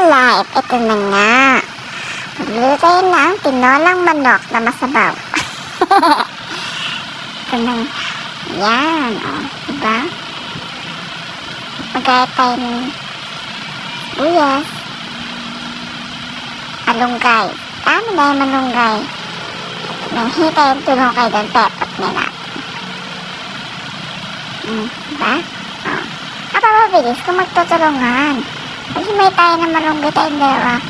alive, ito na nga. Magluluto tayo ng tinolang manok na masabaw. Ito na. Yan, o. Diba? Magkaya tayo ng buyas. Malunggay. Tama na yung malunggay. Nanghingi tayo yung tulong kayo doon. Pepot na natin. Diba? O. Kapapabilis kung magtutulungan. Maghimay tayo ng malunggay tayong dalawa.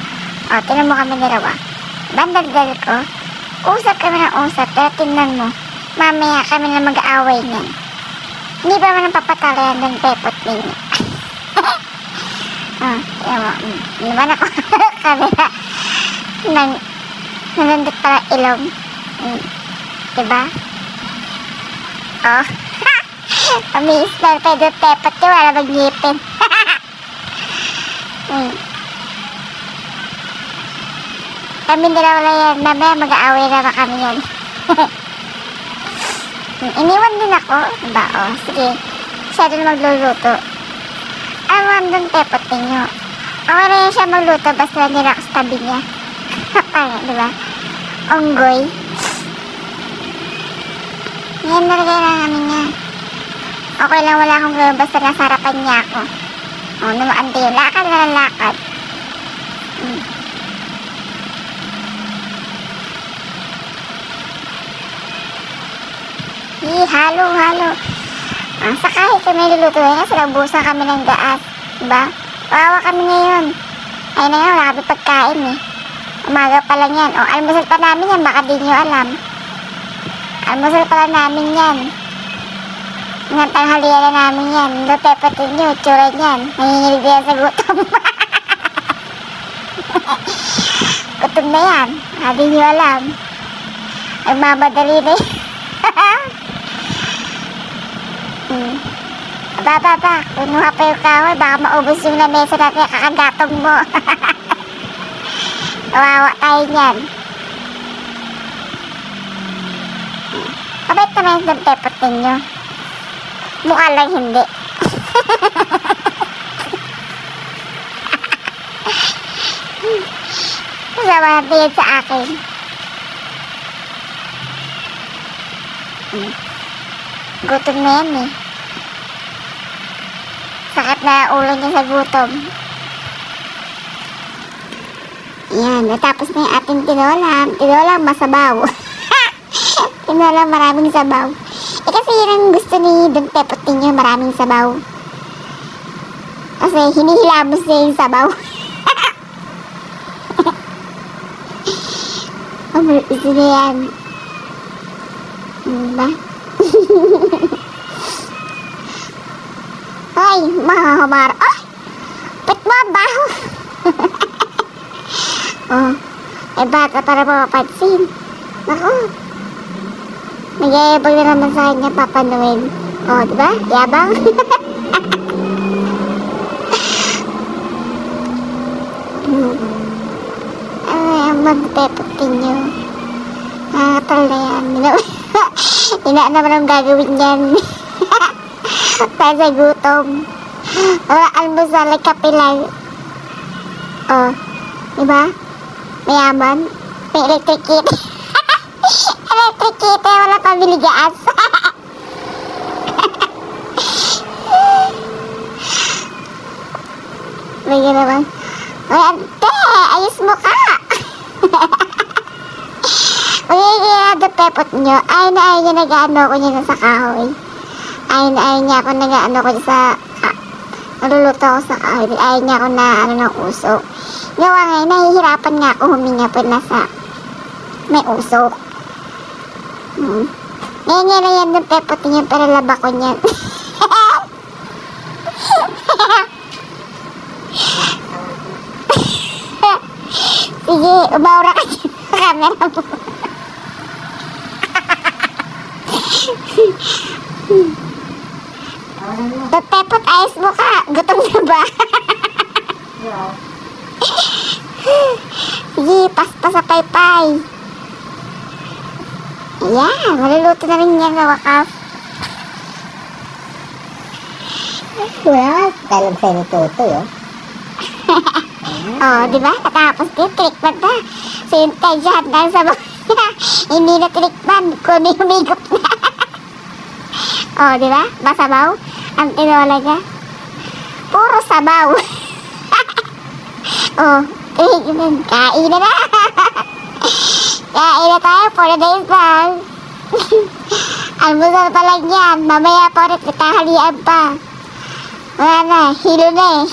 O, tinan mo kami dalawa. Bandagdal ko. Usap kami ng usap, pero tingnan mo. Mamaya kami na mag-aaway niyan. Hindi ba man ang papatalayan ng pepot ninyo? Tinan mo. Naman ako. Kamera. Nanandot pala ilong. Diba? Oh. Pami-smell kayo doon pepot nyo. Wala mag-ngipin. Kami dalawa lang yan. Mamaya mag-aaway naman kami yan. Iniwan din ako. Diba? O, sige. Siya doon magluluto. Ano mo doon pepot ninyo? Okay na yan siya magluto. Basta nila ako sa tabi niya. Kaya, diba? Onggoy. Yan nalagay na namin niya. Okay lang, wala akong gawin. Basta nasa harapan niya ako. O, namaan tayo. Lakad na lang lakad. Halo. Sa kahit kami luluto kasi naubusan kami ng gas. Diba? Wawa kami ngayon. Ayun na nga, wala kami pagkain eh. Umaga pa lang yan. O, almusal pa namin yan. Baka di nyo alam. Almusal pa lang namin yan. Ng tanghalian na namin yan. Pepotin nyo, tsura niyan. Nangingilig yan sa gutom. Gutom na yan. Hindi nyo alam. Nagmamadali na yan. Baba. Kunuha pa yung kahoy. Baka maubos yung lamesa natin. Kakagatong mo. Kawawa tayo niyan. Kabait naman yung pepot ninyo. Mukha lang hindi. Kasama natin yan sa akin. Gutom na yan eh. Sakit na ulo niya sa gutom. Yan, natapos na yung ating tinolang. Tinolang masabaw. Tinolang maraming sabaw. Kasi yun ang gusto ni Don Pepot ninyo, maraming sabaw. Kasi hinihilamos niya yung sabaw. Ito na yan. Diba? Ay, mahahamar. Ay! Pit mo, baho! Oh, ay bata para mapapansin. Naku. Nagyayabang na naman sa kanya, Papa Noel. Oh, diba? Yabang. Ay, ang magpepotin nyo. Nakakatal na yan. Hinaan naman ang gagawin yan. Tayo sa gutom. Wala almusal, like kape lang. Oh, diba? Mayaman. May electric kit. Electric kit, wala pabili gas. Bigyan naman. Uy, ante, ayos mo ka. Uy, pepot nyo. Ay na niya nag-ano ko niya sa kahoy. Ay niya ako nag-ano ko sa naluluto ko sa kahoy. Ay niya ako na ano ng usok. Gawa ngayon, nahihirapan nga ako huminga pa nasa may usok. Ngayon na yan ng pepot niya pero laba ko niyan. Sige, umawra ka dyan sa camera mo. Pepot, ayos mo ka. Gutom na ba? Sige, paspas sa paypay. Ayan, maluluto na rin yan sa wakas. Wala, talag sa'yo ni Totoy, oh. Oh, di ba? Katapos din, tinikman na. Sintay dyan, dahil sa mga hindi na tinikman, kundi humigop na. Oh, di ba? Masabaw. Ang tinola niya. Puro sabaw. Oh, kain na na. Kain na tayo for the days lang. Almusal pa lang yan. Mamaya pa ulit, kahalian pa. Wala na, hilo na eh.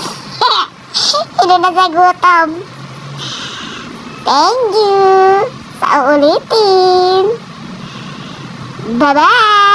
Hilo na sa gutom. Thank you. Sa uulitin. Bye-bye.